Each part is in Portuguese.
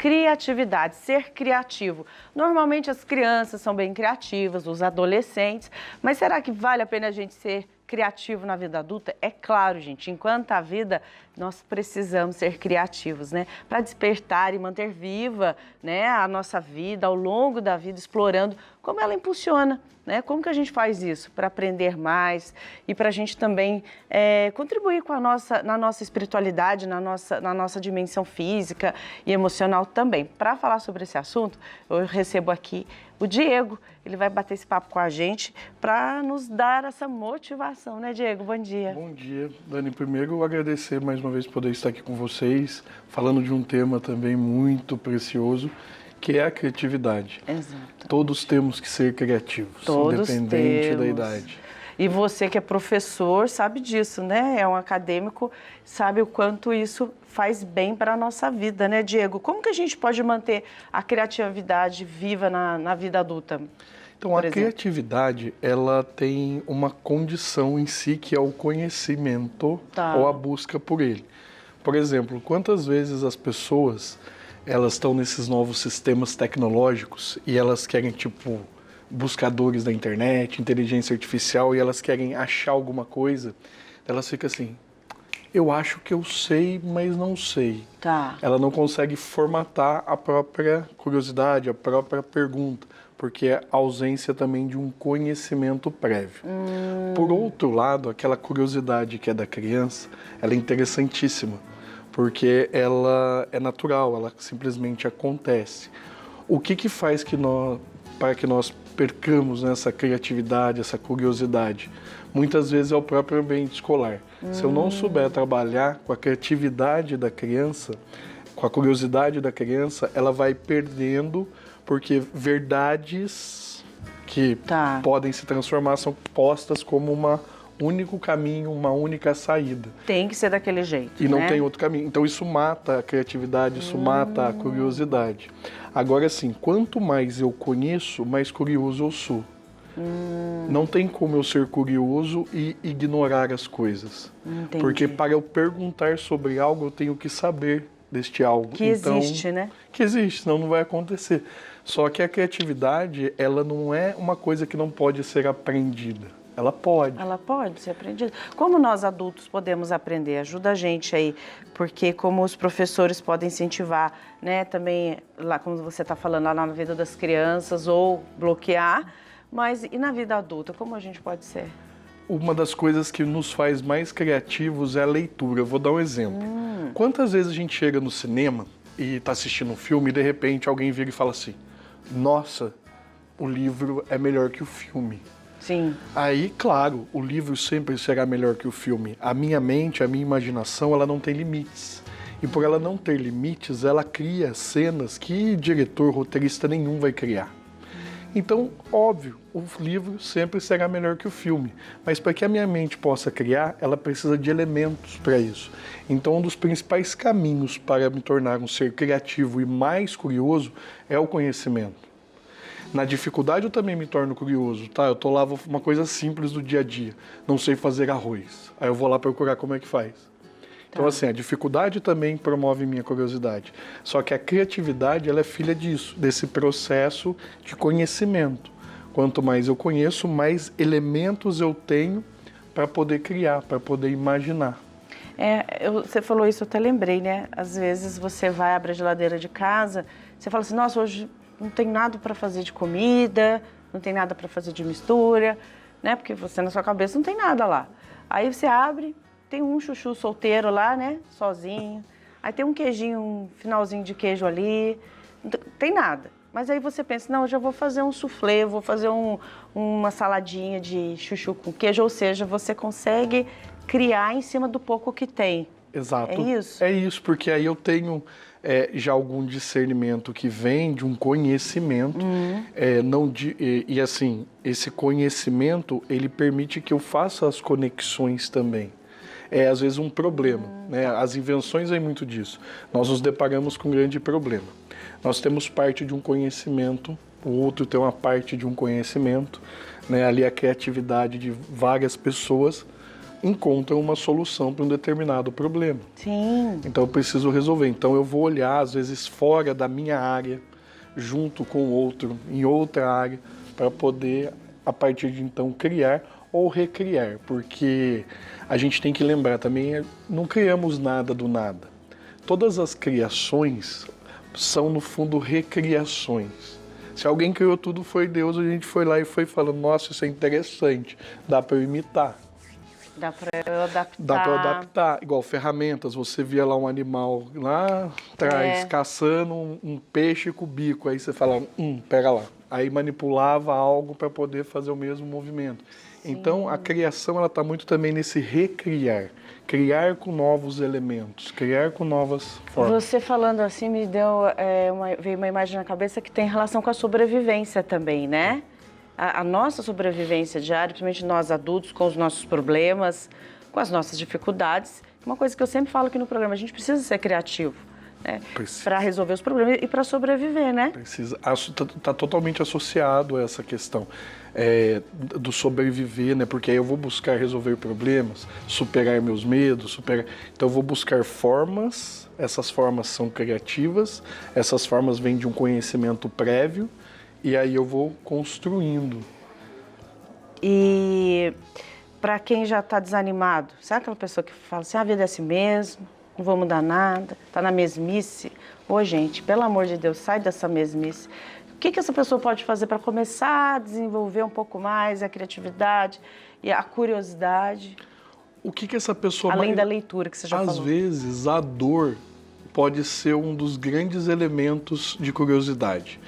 criatividade, ser criativo. Normalmente as crianças são bem criativas, os adolescentes, mas será que vale a pena a gente ser criativo na vida adulta? É claro, gente, enquanto a vida, nós precisamos ser criativos, né? Para despertar e manter viva, né, a nossa vida, ao longo da vida, explorando como ela impulsiona, né? Como que a gente faz isso? Para aprender mais e para a gente também contribuir com na nossa espiritualidade, na nossa dimensão física e emocional também. Para falar sobre esse assunto, eu recebo aqui o Diego. Ele vai bater esse papo com a gente para nos dar essa motivação, né, Diego? Bom dia. Bom dia, Dani. Primeiro, eu agradecer mais uma vez poder estar aqui com vocês, falando de um tema também muito precioso, que é a criatividade. Exato. Todos temos que ser criativos, Todos independente temos. da idade. E você que é professor sabe disso, né? É um acadêmico, sabe o quanto isso faz bem para a nossa vida, né, Diego? Como que a gente pode manter a criatividade viva na vida adulta? Então, a criatividade, ela tem uma condição em si, que é o conhecimento ou a busca por ele. Por exemplo, quantas vezes as pessoas, elas estão nesses novos sistemas tecnológicos e elas querem, tipo, buscadores da internet, inteligência artificial, e elas querem achar alguma coisa, elas ficam assim, eu acho que eu sei, mas não sei. Ela não consegue formatar a própria curiosidade, a própria pergunta, porque é ausência também de um conhecimento prévio. Por outro lado, aquela curiosidade que é da criança, ela é interessantíssima, porque ela é natural, ela simplesmente acontece. O que faz para que nós percamos essa criatividade, essa curiosidade? Muitas vezes é o próprio ambiente escolar. Se eu não souber trabalhar com a criatividade da criança, com a curiosidade da criança, ela vai perdendo, porque verdades que podem se transformar são postas como um único caminho, uma única saída. Tem que ser daquele jeito, e não tem outro caminho. Então isso mata a criatividade, isso mata a curiosidade. Agora sim, quanto mais eu conheço, mais curioso eu sou. Não tem como eu ser curioso e ignorar as coisas. Entendi. Porque para eu perguntar sobre algo, eu tenho que saber deste algo. Que existe, né? Que existe, senão não vai acontecer. Só que a criatividade, ela não é uma coisa que não pode ser aprendida. Ela pode. Ela pode ser aprendida. Como nós adultos podemos aprender? Ajuda a gente aí, porque como os professores podem incentivar, né, também, lá como você está falando, lá na vida das crianças, ou bloquear, mas e na vida adulta, como a gente pode ser? Uma das coisas que nos faz mais criativos é a leitura. Eu vou dar um exemplo. Quantas vezes a gente chega no cinema e está assistindo um filme e de repente alguém vira e fala assim, nossa, o livro é melhor que o filme. Sim. Aí, claro, o livro sempre será melhor que o filme. A minha mente, a minha imaginação, ela não tem limites. E por ela não ter limites, ela cria cenas que diretor, roteirista nenhum vai criar. Então, óbvio, o livro sempre será melhor que o filme. Mas para que a minha mente possa criar, ela precisa de elementos para isso. Então, um dos principais caminhos para me tornar um ser criativo e mais curioso é o conhecimento. Na dificuldade eu também me torno curioso, tá? Eu tô lá, uma coisa simples do dia a dia. Não sei fazer arroz. Aí eu vou lá procurar como é que faz. Então, assim, a dificuldade também promove minha curiosidade. Só que a criatividade, ela é filha disso, desse processo de conhecimento. Quanto mais eu conheço, mais elementos eu tenho para poder criar, para poder imaginar. Você falou isso, eu até lembrei, né? Às vezes você vai abrir a geladeira de casa, você fala assim, nossa, hoje não tem nada para fazer de comida, não tem nada para fazer de mistura, né? Porque você na sua cabeça não tem nada lá. Aí você abre, tem um chuchu solteiro lá, né? Sozinho. Aí tem um queijinho, um finalzinho de queijo ali. Não tem nada. Mas aí você pensa, não, eu já vou fazer um soufflé, vou fazer uma saladinha de chuchu com queijo. Ou seja, você consegue criar em cima do pouco que tem. Exato. É isso? É isso, porque aí eu tenho já algum discernimento que vem de um conhecimento. E assim, esse conhecimento, ele permite que eu faça as conexões também. É às vezes um problema, né? As invenções vêm muito disso. Nós nos deparamos com um grande problema. Nós temos parte de um conhecimento, o outro tem uma parte de um conhecimento, né? Ali a criatividade de várias pessoas, encontram uma solução para um determinado problema. Sim. Então eu preciso resolver. Então eu vou olhar, às vezes, fora da minha área, junto com outro, em outra área, para poder, a partir de então, criar ou recriar. Porque a gente tem que lembrar também, não criamos nada do nada. Todas as criações são, no fundo, recriações. Se alguém criou tudo, foi Deus, a gente foi lá e foi falando, nossa, isso é interessante, dá para eu imitar. Dá para eu adaptar. Dá para adaptar. Igual ferramentas, você via lá um animal lá atrás, caçando um peixe com o bico, aí você fala, pega lá. Aí manipulava algo para poder fazer o mesmo movimento. Sim. Então, a criação ela está muito também nesse recriar. Criar com novos elementos, criar com novas formas. Você falando assim me deu veio uma imagem na cabeça que tem relação com a sobrevivência também, né? A nossa sobrevivência diária, principalmente nós adultos, com os nossos problemas, com as nossas dificuldades. Uma coisa que eu sempre falo aqui no programa, a gente precisa ser criativo, né? Para resolver os problemas e para sobreviver, né? Precisa. Está totalmente associado a essa questão do sobreviver, né? Porque aí eu vou buscar resolver problemas, superar meus medos, Então eu vou buscar formas, essas formas são criativas, essas formas vêm de um conhecimento prévio, e aí eu vou construindo. E para quem já está desanimado, sabe aquela pessoa que fala assim, a vida é assim mesmo, não vou mudar nada, está na mesmice? Ô, gente, pelo amor de Deus, sai dessa mesmice. O que essa pessoa pode fazer para começar a desenvolver um pouco mais a criatividade e a curiosidade? O que essa pessoa... Além da leitura que você já falou. Às vezes, a dor pode ser um dos grandes elementos de curiosidade.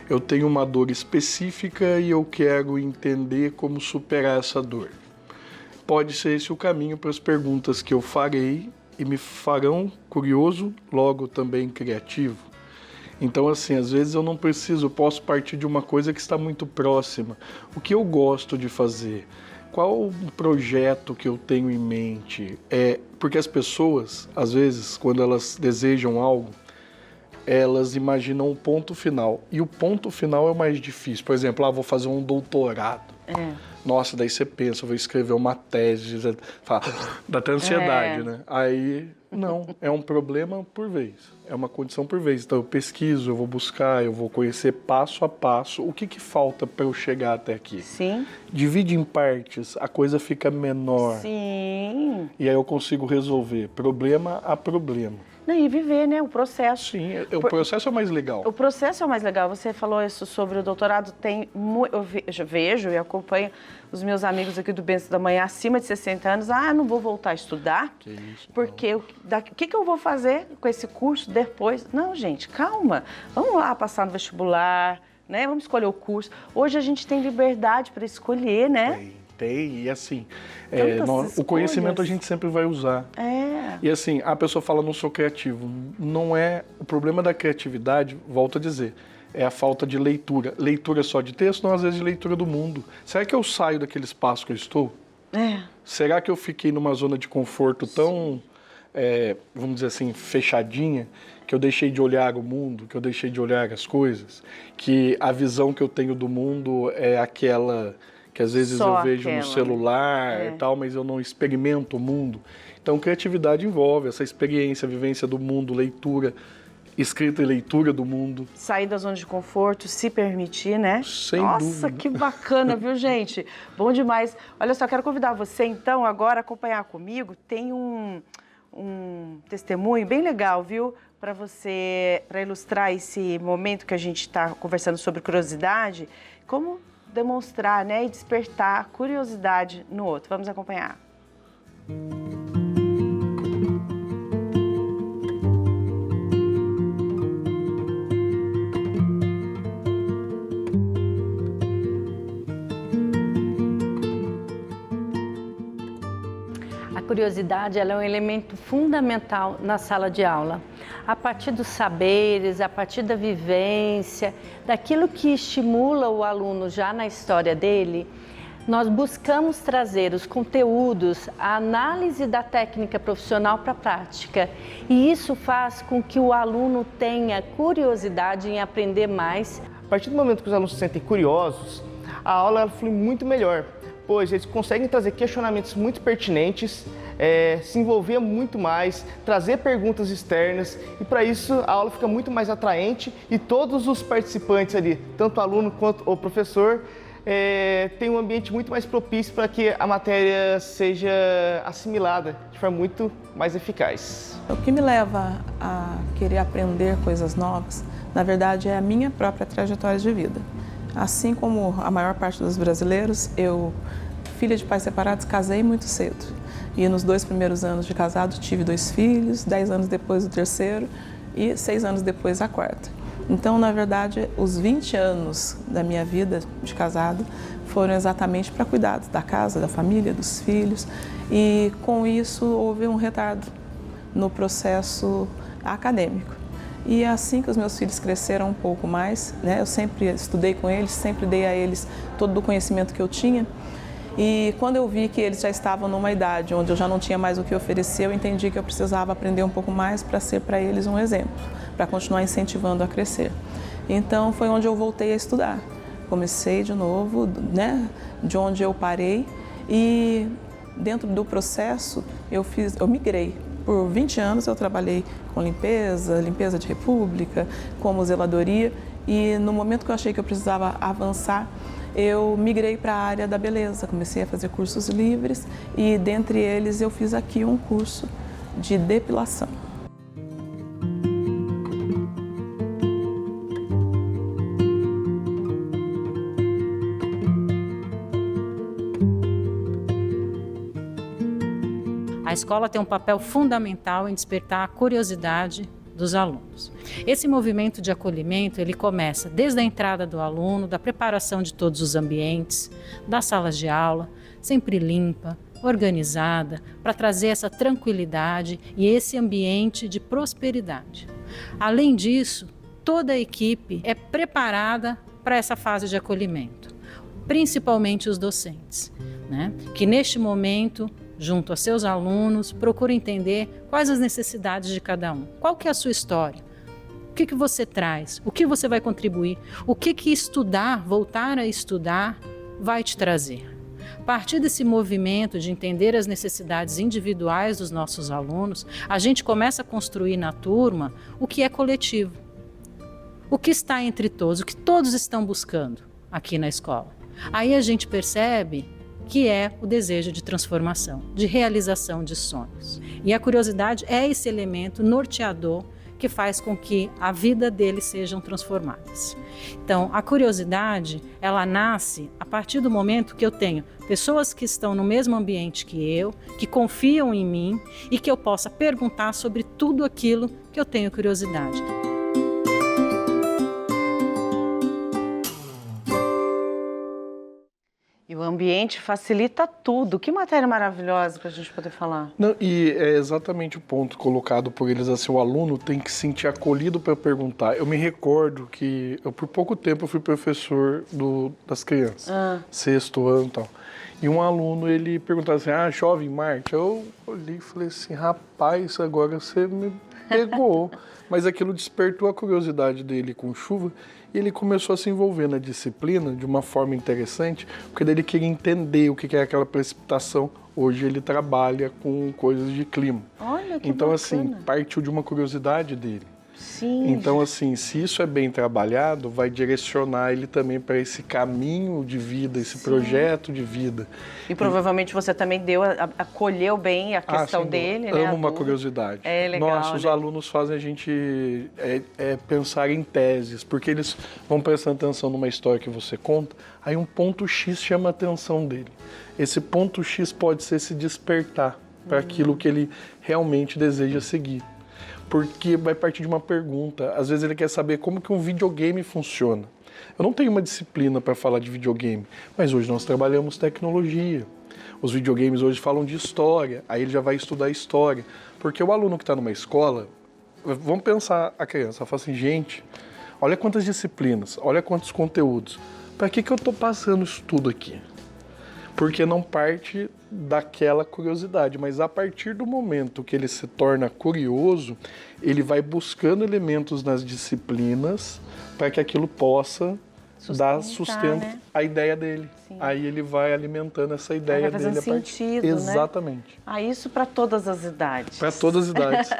Eu tenho uma dor específica e eu quero entender como superar essa dor. Pode ser esse o caminho para as perguntas que eu farei e me farão curioso, logo também criativo. Então, assim, às vezes eu posso partir de uma coisa que está muito próxima. O que eu gosto de fazer? Qual o projeto que eu tenho em mente? Porque as pessoas, às vezes, quando elas desejam algo, elas imaginam o ponto final. E o ponto final é o mais difícil. Por exemplo, vou fazer um doutorado. Nossa, daí você pensa, vou escrever uma tese, dá até ansiedade, né? Aí, não, é um problema por vez, é uma condição por vez. Então eu pesquiso, eu vou buscar, eu vou conhecer passo a passo o que falta para eu chegar até aqui. Sim. Divide em partes, a coisa fica menor. Sim. E aí eu consigo resolver problema a problema. E viver, né, o processo. Sim, o processo é o mais legal. O processo é o mais legal. Você falou isso sobre o doutorado. Eu vejo e acompanho os meus amigos aqui do Benção da Manhã acima de 60 anos. Não vou voltar a estudar. Que isso, porque o que eu vou fazer com esse curso depois? Não, gente, calma. Vamos lá passar no vestibular, né? Vamos escolher o curso. Hoje a gente tem liberdade para escolher, né? Tem, e assim, o conhecimento a gente sempre vai usar. E assim, a pessoa fala, não sou criativo. Não é. O problema da criatividade, volto a dizer, é a falta de leitura. Leitura só de texto, não, às vezes de leitura do mundo. Será que eu saio daquele espaço que eu estou? Será que eu fiquei numa zona de conforto tão, vamos dizer assim, fechadinha, que eu deixei de olhar o mundo, que eu deixei de olhar as coisas? Que a visão que eu tenho do mundo é aquela que às vezes eu vejo no celular e tal, mas eu não experimento o mundo. Então, criatividade envolve essa experiência, vivência do mundo, leitura, escrita e leitura do mundo. Sair da zona de conforto, se permitir, né? Sem dúvida. Nossa, que bacana, viu, gente? Bom demais. Olha só, quero convidar você, então, agora a acompanhar comigo. Tem um testemunho bem legal, viu? Para ilustrar esse momento que a gente está conversando sobre curiosidade, como demonstrar, né, e despertar curiosidade no outro. Vamos acompanhar. A curiosidade ela é um elemento fundamental na sala de aula. A partir dos saberes, a partir da vivência, daquilo que estimula o aluno já na história dele, nós buscamos trazer os conteúdos, a análise da técnica profissional para a prática. E isso faz com que o aluno tenha curiosidade em aprender mais. A partir do momento que os alunos se sentem curiosos, a aula flui muito melhor. pois eles conseguem trazer questionamentos muito pertinentes, se envolver muito mais, trazer perguntas externas, e para isso a aula fica muito mais atraente e todos os participantes ali, tanto o aluno quanto o professor, tem um ambiente muito mais propício para que a matéria seja assimilada de forma muito mais eficaz. O que me leva a querer aprender coisas novas, na verdade, é a minha própria trajetória de vida. Assim como a maior parte dos brasileiros, eu, filha de pais separados, casei muito cedo. E nos 2 primeiros anos de casado tive 2 filhos, 10 anos depois o terceiro e 6 anos depois a quarta. Então, na verdade, os 20 anos da minha vida de casado foram exatamente para cuidar da casa, da família, dos filhos. E com isso houve um retardo no processo acadêmico. E assim que os meus filhos cresceram um pouco mais, né, eu sempre estudei com eles, sempre dei a eles todo o conhecimento que eu tinha. E quando eu vi que eles já estavam numa idade onde eu já não tinha mais o que oferecer, eu entendi que eu precisava aprender um pouco mais para ser para eles um exemplo, para continuar incentivando a crescer. Então foi onde eu voltei a estudar. Comecei de novo, né, de onde eu parei, e dentro do processo eu migrei. Por 20 anos eu trabalhei com limpeza de república, como zeladoria, e no momento que eu achei que eu precisava avançar, eu migrei para a área da beleza, comecei a fazer cursos livres e dentre eles eu fiz aqui um curso de depilação. A escola tem um papel fundamental em despertar a curiosidade dos alunos. Esse movimento de acolhimento, ele começa desde a entrada do aluno, da preparação de todos os ambientes, das salas de aula, sempre limpa, organizada, para trazer essa tranquilidade e esse ambiente de prosperidade. Além disso, toda a equipe é preparada para essa fase de acolhimento, principalmente os docentes, né? Que neste momento, junto a seus alunos, procura entender quais as necessidades de cada um. Qual que é a sua história? O que você traz? O que você vai contribuir? O que estudar, voltar a estudar, vai te trazer? A partir desse movimento de entender as necessidades individuais dos nossos alunos, a gente começa a construir na turma o que é coletivo. O que está entre todos, o que todos estão buscando aqui na escola. Aí a gente percebe que é o desejo de transformação, de realização de sonhos. E a curiosidade é esse elemento norteador que faz com que a vida deles sejam transformadas. Então, a curiosidade, ela nasce a partir do momento que eu tenho pessoas que estão no mesmo ambiente que eu, que confiam em mim e que eu possa perguntar sobre tudo aquilo que eu tenho curiosidade. E o ambiente facilita tudo. Que matéria maravilhosa para a gente poder falar. Não, e é exatamente o ponto colocado por eles, assim, o aluno tem que se sentir acolhido para perguntar. Eu me recordo que, por pouco tempo, eu fui professor das crianças, sexto ano e tal. E um aluno, ele perguntava assim, chove em Marte? Eu olhei e falei assim, rapaz, agora você me pegou. Mas aquilo despertou a curiosidade dele com chuva e ele começou a se envolver na disciplina de uma forma interessante, porque daí ele queria entender o que é aquela precipitação. Hoje ele trabalha com coisas de clima. Olha que então, bacana. assim, partiu de uma curiosidade dele. Sim. Então, assim, se isso é bem trabalhado, vai direcionar ele também para esse caminho de vida, esse projeto de vida. E provavelmente você também acolheu bem a questão dele, né? Amo uma curiosidade. É legal, Nossa, os alunos fazem a gente pensar em teses, porque eles vão prestando atenção numa história que você conta, aí um ponto X chama a atenção dele. Esse ponto X pode ser se despertar para aquilo que ele realmente deseja seguir. Porque vai partir de uma pergunta. Às vezes ele quer saber como que um videogame funciona. Eu não tenho uma disciplina para falar de videogame, mas hoje nós trabalhamos tecnologia. Os videogames hoje falam de história, aí ele já vai estudar história. Porque o aluno que está numa escola, vamos pensar a criança, ela fala assim, gente, olha quantas disciplinas, olha quantos conteúdos. Para que eu estou passando isso tudo aqui? Porque não parte daquela curiosidade, mas a partir do momento que ele se torna curioso, ele vai buscando elementos nas disciplinas para que aquilo possa dá sustento né? à ideia dele. Sim. Aí ele vai alimentando essa ideia vai fazendo dele. sentido, né? Exatamente. Isso para todas as idades. Para todas as idades.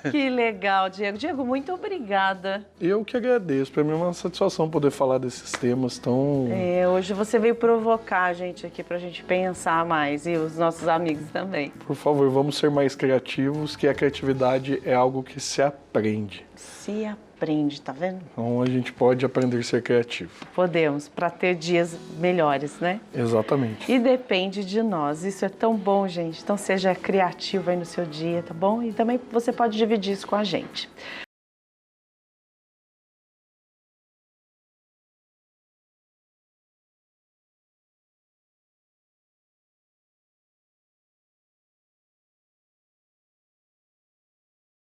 Que legal, Diego. Diego, muito obrigada. Eu que agradeço. Para mim é uma satisfação poder falar desses temas tão... Hoje você veio provocar a gente aqui para a gente pensar mais e os nossos amigos também. Por favor, vamos ser mais criativos, que a criatividade é algo que se aprende. Se aprende, tá vendo? Então a gente pode aprender a ser criativo. Podemos, para ter dias melhores, né? Exatamente. E depende de nós. Isso é tão bom, gente. Então seja criativo aí no seu dia, tá bom? E também você pode dividir isso com a gente.